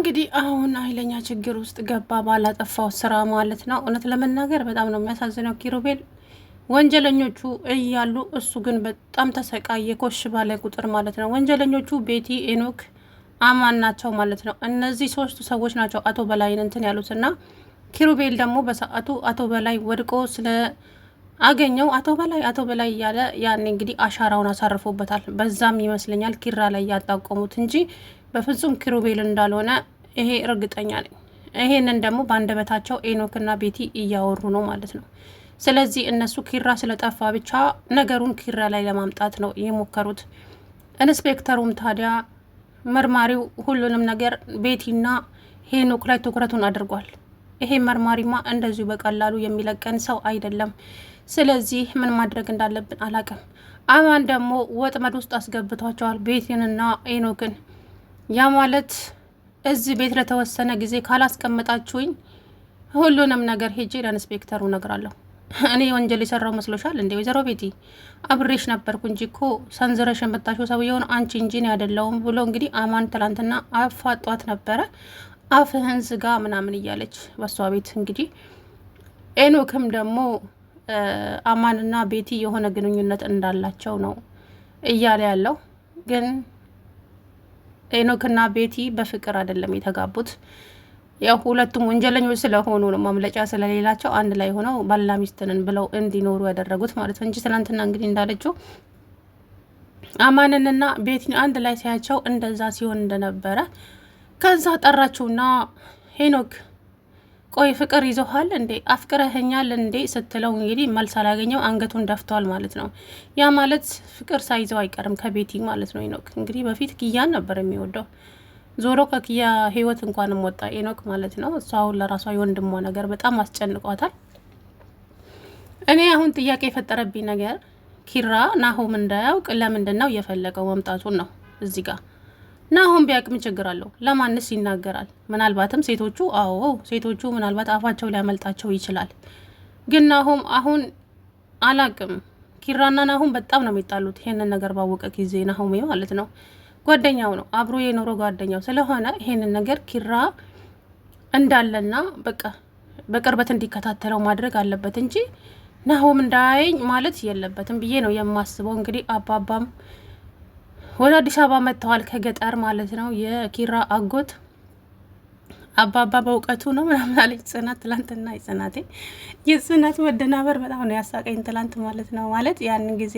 እንግዲህ አሁን ኃይለኛ ችግር ውስጥ ገባ ባላጠፋው ስራ ማለት ነው። እውነት ለመናገር በጣም ነው የሚያሳዝነው። ኪሩቤል ወንጀለኞቹ እያሉ እሱ ግን በጣም ተሰቃየ። ኮሽ ባለ ቁጥር ማለት ነው። ወንጀለኞቹ ቤቲ፣ ኤኖክ፣ አማን ናቸው ማለት ነው። እነዚህ ሶስቱ ሰዎች ናቸው አቶ በላይን እንትን ያሉትና ኪሩቤል ደግሞ በሰዓቱ አቶ በላይ ወድቆ ስለ አገኘው አቶ በላይ እያለ ያኔ እንግዲህ አሻራውን አሳርፎበታል። በዛም ይመስለኛል ኪራ ላይ ያጣቆሙት እንጂ በፍጹም ኪሩቤል እንዳልሆነ ይሄ እርግጠኛ ነኝ። ይሄንን ደግሞ በአንደበታቸው ኤኖክና ቤቲ እያወሩ ነው ማለት ነው። ስለዚህ እነሱ ኪራ ስለጠፋ ብቻ ነገሩን ኪራ ላይ ለማምጣት ነው የሞከሩት። ኢንስፔክተሩም ታዲያ መርማሪው ሁሉንም ነገር ቤቲና ሄኖክ ላይ ትኩረቱን አድርጓል። ይሄ መርማሪማ እንደዚሁ በቀላሉ የሚለቀን ሰው አይደለም። ስለዚህ ምን ማድረግ እንዳለብን አላቅም። አማን ደግሞ ወጥመድ ውስጥ አስገብቷቸዋል ቤቲንና ኤኖክን። ያ ማለት እዚህ ቤት ለተወሰነ ጊዜ ካላስቀመጣችሁኝ ሁሉንም ነገር ሄጄ ለኢንስፔክተሩ እነግራለሁ። እኔ ወንጀል የሰራው መስሎሻል እንዴ? ወይዘሮ ቤቲ አብሬሽ ነበርኩ እንጂ እኮ ሰንዝረሽ የምታሽው ሰውየውን አንቺ እንጂ እኔ አይደለሁም ብሎ እንግዲህ አማን ትላንትና አፋጧት ነበረ። አፍህን ዝጋ ምናምን እያለች በሷ ቤት እንግዲህ ኤኖክም ደግሞ አማንና ቤቲ የሆነ ግንኙነት እንዳላቸው ነው እያለ ያለው። ግን ኤኖክና ቤቲ በፍቅር አይደለም የተጋቡት። ያው ሁለቱም ወንጀለኞች ስለሆኑ ነው፣ ማምለጫ ስለሌላቸው አንድ ላይ ሆነው ባልና ሚስትንን ብለው እንዲኖሩ ያደረጉት ማለት ነው እንጂ ትናንትና እንግዲህ እንዳለችው አማንንና ቤቲን አንድ ላይ ሲያቸው እንደዛ ሲሆን እንደነበረ ከዛ ጠራችውና ሄኖክ ቆይ ፍቅር ይዞሃል እንዴ? አፍቅረኸኛል እንዴ ስትለው እንግዲህ መልስ አላገኘው፣ አንገቱን ደፍቷል ማለት ነው። ያ ማለት ፍቅር ሳይዘው አይቀርም ከቤቲ ማለት ነው። ሄኖክ እንግዲህ በፊት ኪያን ነበር የሚወደው። ዞሮ ከኪያ ህይወት እንኳንም ወጣ ሄኖክ ማለት ነው። እሷ አሁን ለራሷ የወንድሟ ነገር በጣም አስጨንቋታል። እኔ አሁን ጥያቄ የፈጠረብኝ ነገር ኪራ ናሆም እንዳያውቅ ለምንድን ነው የፈለገው መምጣቱን ነው እዚህ ጋር። ናሆም ቢያውቅ ምን ችግር አለው? ለማንስ ይናገራል? ምናልባትም ሴቶቹ ምናልባት አፋቸው ሊያመልጣቸው ይችላል። ግን ናሆም አሁን አላቅም። ኪራና ናሆም በጣም ነው የሚጣሉት። ይሄንን ነገር ባወቀ ጊዜ ናሆሜ ማለት ነው ጓደኛው ነው፣ አብሮ የኖረ ጓደኛው ስለሆነ ይሄንን ነገር ኪራ እንዳለና በቃ በቅርበት እንዲከታተለው ማድረግ አለበት እንጂ ናሆም እንዳያየኝ ማለት የለበትም ብዬ ነው የማስበው። እንግዲህ አባባም ወደ አዲስ አበባ መጥተዋል ከገጠር ማለት ነው። የኪራ አጎት አባባ በእውቀቱ ነው ምናምን አለች ጽናት ትላንትና። የጽናት መደናበር በጣም ነው ያሳቀኝ ትላንት ማለት ነው። ማለት ያን ጊዜ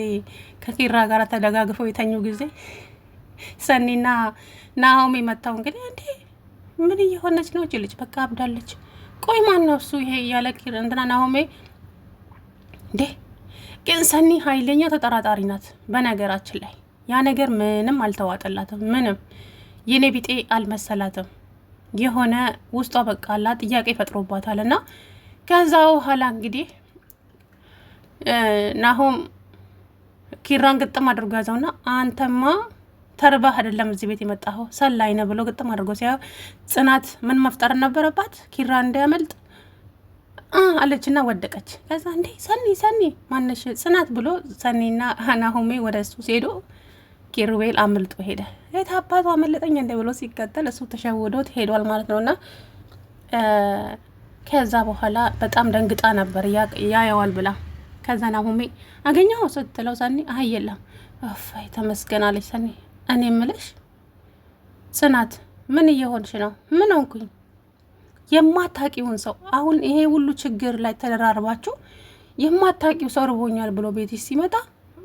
ከኪራ ጋር ተደጋግፈው የተኙ ጊዜ ሰኒና ናሆሜ መጣው እንግዲህ እንዴ ምን እየሆነች ነው ልጅ? በቃ አብዳለች። ቆይ ማን ነው እሱ ይሄ እያለ ኪራ እንትና ናሆሜ እንዴ። ግን ሰኒ ኃይለኛ ተጠራጣሪ ናት በነገራችን ላይ። ያ ነገር ምንም አልተዋጠላትም። ምንም የኔ ቢጤ አልመሰላትም። የሆነ ውስጧ በቃላ ጥያቄ ፈጥሮባታል። እና ከዛ በኋላ እንግዲህ ናሆም ኪራን ግጥም አድርጎ ያዘውና አንተማ ተርባህ አይደለም እዚህ ቤት የመጣኸው ሰላይ ነህ ብሎ ግጥም አድርጎ ሲያ ጽናት ምን መፍጠር ነበረባት? ኪራ እንዳያመልጥ አለችና ወደቀች። ከዛ እንዴ ሰኒ ማነሽ ጽናት ብሎ ሰኒና ናሆሜ ወደ እሱ ሲሄዱ ኪሩቤል አምልጦ ሄደ። የት አባቱ አመለጠኝ እንደ ብሎ ሲከተል እሱ ተሸውዶት ሄዷል ማለት ነውና ከዛ በኋላ በጣም ደንግጣ ነበር ያየዋል ብላ። ከዛ ናሆሜ አገኘው ስትለው ሰኒ አይ የለም አፋይ ተመስገናለች ሰኒ። እኔ እምልሽ ጽናት ምን እየሆንሽ ነው? ምን ሆንኩኝ? የማታቂውን ሰው አሁን ይሄ ሁሉ ችግር ላይ ተደራርባችሁ የማታቂው ሰው ርቦኛል ብሎ ቤትሽ ሲመጣ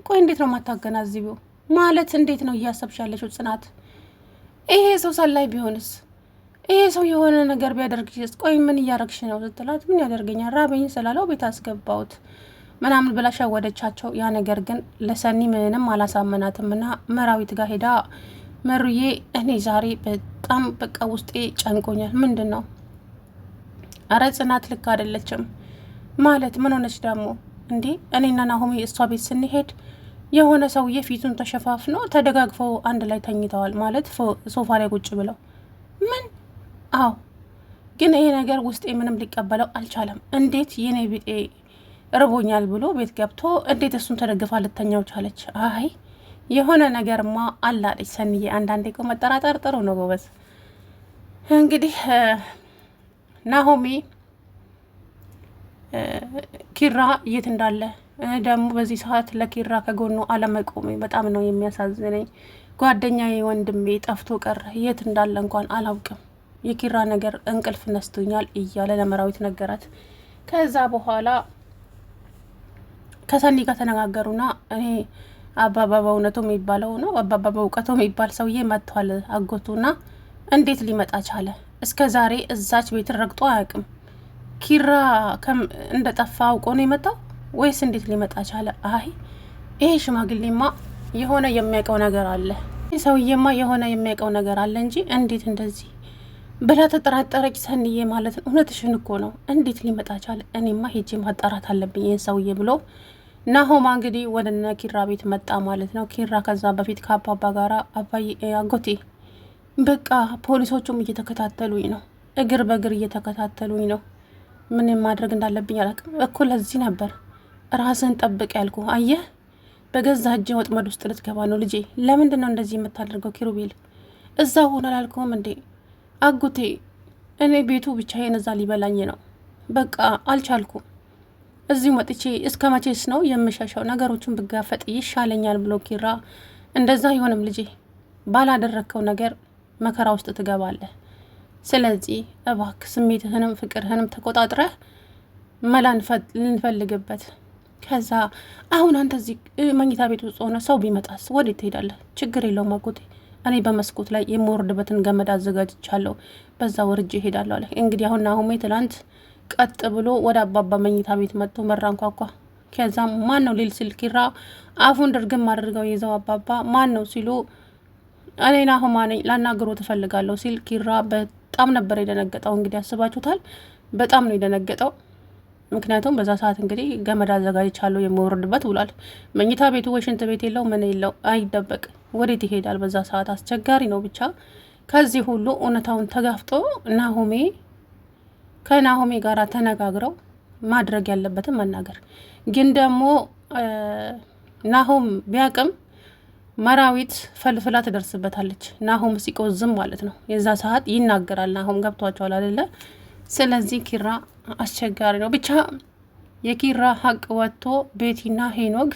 ቆይ እንዴት ነው ማታገናዝቢው? ማለት እንዴት ነው እያሰብሻለሽው ጽናት? ይሄ ሰው ሰላይ ቢሆንስ? ይሄ ሰው የሆነ ነገር ቢያደርግሽስ? ቆይ ምን እያረግሽ ነው ስትላት ምን ያደርገኛል ራበኝ ስላለው ቤት አስገባውት ምናምን ብላ ሸወደቻቸው። ያ ነገር ግን ለሰኒ ምንም አላሳመናትም እና መራዊት ጋር ሄዳ መሩዬ እኔ ዛሬ በጣም በቃ ውስጤ ጨንቆኛል። ምንድን ነው? አረ ጽናት ልክ አይደለችም ማለት ምን ሆነች ደግሞ እንዴ? እኔና ናሆሜ እሷ ቤት ስንሄድ የሆነ ሰውዬ ፊቱን ተሸፋፍኖ ተደጋግፈው አንድ ላይ ተኝተዋል ማለት ሶፋ ላይ ቁጭ ብለው ምን? አዎ ግን ይሄ ነገር ውስጤ ምንም ሊቀበለው አልቻለም። እንዴት የኔ ቢጤ ርቦኛል ብሎ ቤት ገብቶ እንዴት እሱን ተደግፋ ልተኛው ቻለች? አይ የሆነ ነገርማ አላለች ሰንዬ። አንዳንዴ እኮ መጠራጠር ጥሩ ነው ጎበዝ። እንግዲህ ናሆሜ ኪራ የት እንዳለ ደግሞ በዚህ ሰዓት ለኪራ ከጎኑ አለመቆሜ በጣም ነው የሚያሳዝነኝ። ጓደኛዬ ወንድሜ ጠፍቶ ቀረ፣ የት እንዳለ እንኳን አላውቅም። የኪራ ነገር እንቅልፍ ነስቶኛል እያለ ለመራዊት ነገራት። ከዛ በኋላ ከሰኒ ጋር ተነጋገሩና እኔ አባባ በእውነቱ የሚባለው ነው አባባ በእውቀቱ የሚባል ሰውዬ መጥቷል አጎቱና እንዴት ሊመጣ ቻለ? እስከ ዛሬ እዛች ቤት ረግጦ አያውቅም። ኪራ እንደ ጠፋ አውቆ ነው የመጣው ወይስ እንዴት ሊመጣ ቻለ? አይ ይሄ ሽማግሌማ የሆነ የሚያውቀው ነገር አለ፣ ይህ ሰውዬማ የሆነ የሚያውቀው ነገር አለ እንጂ እንዴት እንደዚህ ብላ ተጠራጠረች ሰንዬ ማለት ነው። እውነትሽን እኮ ነው፣ እንዴት ሊመጣ ቻለ? እኔማ ሄጄ ማጣራት አለብኝ ይህን ሰውዬ ብሎ ናሆማ እንግዲህ ወደ እነ ኪራ ቤት መጣ ማለት ነው። ኪራ ከዛ በፊት ከአባባ ጋራ አባዬ አጎቴ በቃ ፖሊሶቹም እየተከታተሉኝ ነው፣ እግር በእግር እየተከታተሉኝ ነው። ምን ማድረግ እንዳለብኝ አላውቅም እኮ። ለዚህ ነበር ራስን ጠብቅ ያልኩ። አየህ በገዛ እጅ ወጥመድ ውስጥ ልትገባ ነው ልጄ። ለምንድን ነው እንደዚህ የምታደርገው? ኪሩቤል እዛ ሆነ አላልኩም እንዴ? አጎቴ እኔ ቤቱ ብቻዬን እዛ ሊበላኝ ነው። በቃ አልቻልኩም። እዚሁ መጥቼ እስከ መቼስ ነው የምሸሸው? ነገሮችን ብጋፈጥ ይሻለኛል ብሎ ኪራ እንደዛ አይሆንም ልጄ፣ ባላደረግከው ነገር መከራ ውስጥ ትገባለህ። ስለዚህ እባክህ ስሜትህንም ፍቅርህንም ተቆጣጥረህ መላ ልንፈልግበት። ከዛ አሁን አንተ እዚህ መኝታ ቤት ውስጥ ሆነ ሰው ቢመጣስ ወዴት ትሄዳለህ? ችግር የለውም አጎቴ፣ እኔ በመስኮት ላይ የምወርድበትን ገመድ አዘጋጅቻለሁ፣ በዛ ወርጄ እሄዳለሁ አለ። እንግዲህ አሁን ናሆሜ ትላንት ቀጥ ብሎ ወደ አባባ መኝታ ቤት መጥቶ መራንኳኳ። ከዛም ማን ነው ሊል ሲል ኪራ አፉን ድርግም አድርገው ይዘው አባባ ማን ነው ሲሉ እኔ ናሆማ ነኝ ላናግሮ ትፈልጋለሁ ሲል ኪራ በጣም ነበር የደነገጠው። እንግዲህ ያስባችሁታል፣ በጣም ነው የደነገጠው። ምክንያቱም በዛ ሰዓት እንግዲህ ገመድ አዘጋጅቻለሁ የምወርድበት ብሏል። መኝታ ቤቱ ወይ ሽንት ቤት የለው ምን የለው አይደበቅ፣ ወዴት ይሄዳል? በዛ ሰዓት አስቸጋሪ ነው። ብቻ ከዚህ ሁሉ እውነታውን ተጋፍጦ ናሆሜ ከናሆሜ ጋር ተነጋግረው ማድረግ ያለበትን መናገር። ግን ደግሞ ናሆም ቢያቅም መራዊት ፈልፍላ ትደርስበታለች። ናሆም ሲቆዝም ማለት ነው። የዛ ሰዓት ይናገራል ናሆም። ገብቷቸዋል አይደለ? ስለዚህ ኪራ አስቸጋሪ ነው። ብቻ የኪራ ሀቅ ወጥቶ ቤቲና ሄኖግ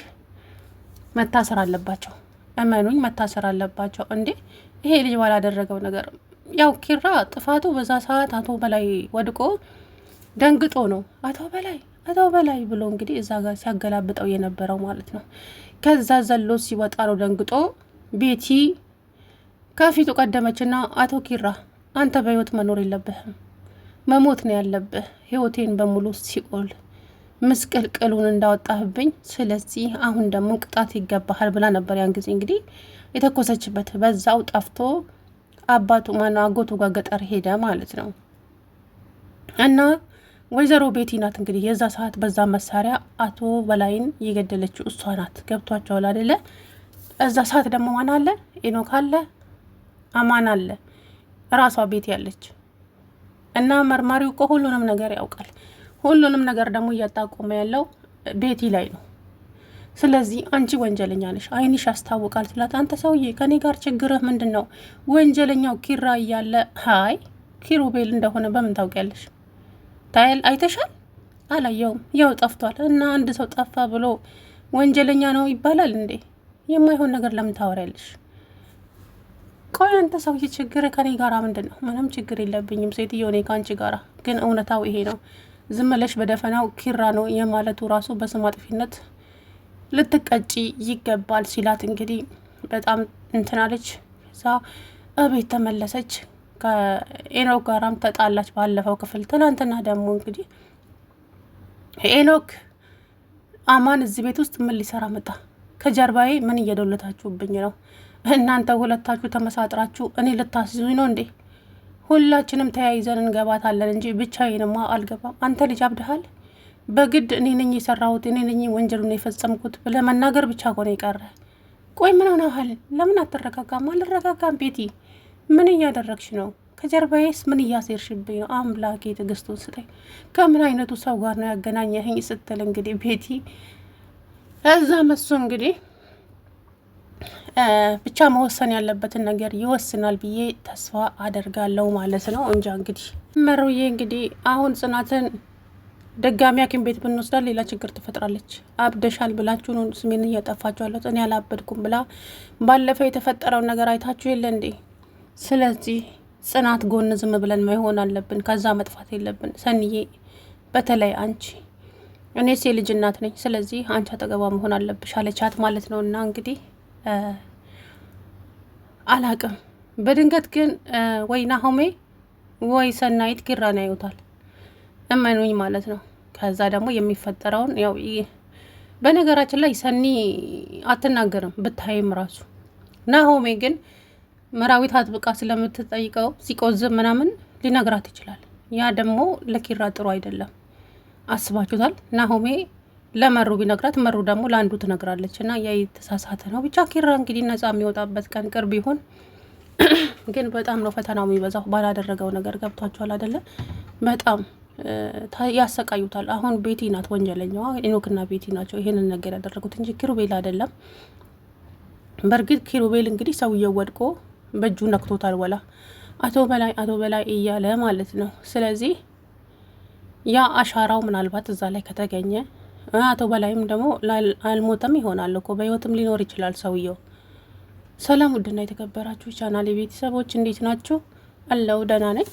መታሰር አለባቸው። እመኑኝ መታሰር አለባቸው። እንዴ ይሄ ልጅ ባላደረገው ነገር ያው ኪራ ጥፋቱ በዛ ሰዓት አቶ በላይ ወድቆ ደንግጦ ነው አቶ በላይ ብሎ እንግዲህ እዛ ጋር ሲያገላብጠው የነበረው ማለት ነው። ከዛ ዘሎ ሲወጣ ነው ደንግጦ። ቤቲ ከፊቱ ቀደመችና አቶ ኪራ አንተ በህይወት መኖር የለብህም፣ መሞት ነው ያለብህ። ህይወቴን በሙሉ ሲኦል ምስቅልቅሉን እንዳወጣህብኝ፣ ስለዚህ አሁን ደግሞ ቅጣት ይገባሃል ብላ ነበር ያን ጊዜ እንግዲህ የተኮሰችበት። በዛው ጠፍቶ አባቱ ማነው አጎቱ ጋር ገጠር ሄደ ማለት ነው። እና ወይዘሮ ቤቲ ናት እንግዲህ የዛ ሰዓት በዛ መሳሪያ አቶ በላይን የገደለችው እሷ ናት። ገብቷቸዋል አይደለ? እዛ ሰዓት ደግሞ ማን አለ? ኤኖክ አለ፣ አማን አለ፣ ራሷ ቤት ያለች እና መርማሪው እኮ ሁሉንም ነገር ያውቃል። ሁሉንም ነገር ደግሞ እያጣቆመ ያለው ቤቲ ላይ ነው። ስለዚህ አንቺ ወንጀለኛ ነሽ፣ አይንሽ ያስታውቃል ስላት፣ አንተ ሰውዬ ከኔ ጋር ችግርህ ምንድን ነው? ወንጀለኛው ኪራ እያለ ሀይ ኪሩቤል እንደሆነ በምን ታውቂያለሽ? ታይል አይተሻል? አላየውም፣ ያው ጠፍቷል። እና አንድ ሰው ጠፋ ብሎ ወንጀለኛ ነው ይባላል እንዴ? የማይሆን ነገር ለምን ታወሪያለሽ? ቆይ አንተ ሰውዬ ችግር ከኔ ጋራ ምንድን ነው? ምንም ችግር የለብኝም ሴትዮ፣ እኔ ከአንቺ ጋራ ግን እውነታው ይሄ ነው። ዝም ብለሽ በደፈናው ኪራ ነው የማለቱ ራሱ በስም አጥፊነት ልትቀጪ ይገባል ሲላት እንግዲህ በጣም እንትናለች። እዛ እቤት ተመለሰች። ከኤኖክ ጋራም ተጣላች ባለፈው ክፍል። ትናንትና ደግሞ እንግዲህ ኤኖክ አማን እዚህ ቤት ውስጥ ምን ሊሰራ መጣ? ከጀርባዬ ምን እየዶለታችሁብኝ ነው? እናንተ ሁለታችሁ ተመሳጥራችሁ እኔ ልታስዙኝ ነው እንዴ? ሁላችንም ተያይዘን እንገባታለን እንጂ ብቻዬንማ አልገባም። አንተ ልጅ አብድሃል። በግድ እኔ ነኝ የሰራሁት እኔ ነኝ ወንጀሉን የፈጸምኩት ብለህ መናገር ብቻ ሆነ የቀረ። ቆይ ምን ሆነሃል? ለምን አትረጋጋም? አልረጋጋም። ቤቲ ምን እያደረግሽ ነው? ከጀርባዬስ ምን እያሴርሽብኝ ነው? አምላኬ ትዕግስቱን ስጠኝ። ከምን አይነቱ ሰው ጋር ነው ያገናኘኸኝ? ስትል እንግዲህ ቤቲ እዛ መሱ እንግዲህ ብቻ መወሰን ያለበትን ነገር ይወስናል ብዬ ተስፋ አደርጋለሁ ማለት ነው። እንጃ እንግዲህ መሩዬ እንግዲህ አሁን ጽናትን ደጋሚ ሐኪም ቤት ብንወስዳት ሌላ ችግር ትፈጥራለች። አብደሻል ብላችሁ ነው ስሜን እያጠፋችሁ ያለት፣ እኔ አላበድኩም ብላ ባለፈው የተፈጠረውን ነገር አይታችሁ የለ እንዴ? ስለዚህ ጽናት ጎን ዝም ብለን መሆን አለብን። ከዛ መጥፋት የለብን። ሰንዬ በተለይ አንቺ፣ እኔስ የልጅ እናት ነኝ። ስለዚህ አንቺ አጠገቧ መሆን አለብሽ አለቻት ማለት ነው። እና እንግዲህ አላቅም፣ በድንገት ግን ወይ ናሆሜ ወይ ሰናይት ኪራን ያዩታል፣ እመኑኝ ማለት ነው። ከዛ ደግሞ የሚፈጠረውን ያው በነገራችን ላይ ሰኒ አትናገርም ብታይም ራሱ። ናሆሜ ግን መራዊት አጥብቃ ስለምትጠይቀው ሲቆዝም ምናምን ሊነግራት ይችላል። ያ ደግሞ ለኪራ ጥሩ አይደለም። አስባችሁታል? ናሆሜ ለመሩ ቢነግራት መሩ ደግሞ ለአንዱ ትነግራለች እና ያ የተሳሳተ ነው። ብቻ ኪራ እንግዲህ ነጻ የሚወጣበት ቀን ቅርብ ይሁን። ግን በጣም ነው ፈተናው የሚበዛው ባላደረገው ነገር። ገብቷችኋል አይደለ? በጣም ያሰቃዩታል። አሁን ቤቲ ናት ወንጀለኛዋ፣ ኢኖክና ቤቲ ናቸው ይሄንን ነገር ያደረጉት እንጂ ኪሩቤል አይደለም። በእርግጥ ኪሩቤል እንግዲህ ሰውየው ወድቆ በእጁ ነክቶታል። ወላ አቶ በላይ እያለ ማለት ነው። ስለዚህ ያ አሻራው ምናልባት እዛ ላይ ከተገኘ አቶ በላይም ደግሞ አልሞተም ይሆናል እኮ በህይወትም ሊኖር ይችላል ሰውየው። ሰላም ውድና የተከበራችሁ ቻናል ቤተሰቦች እንዴት ናችሁ? አለው ደህና ነኝ።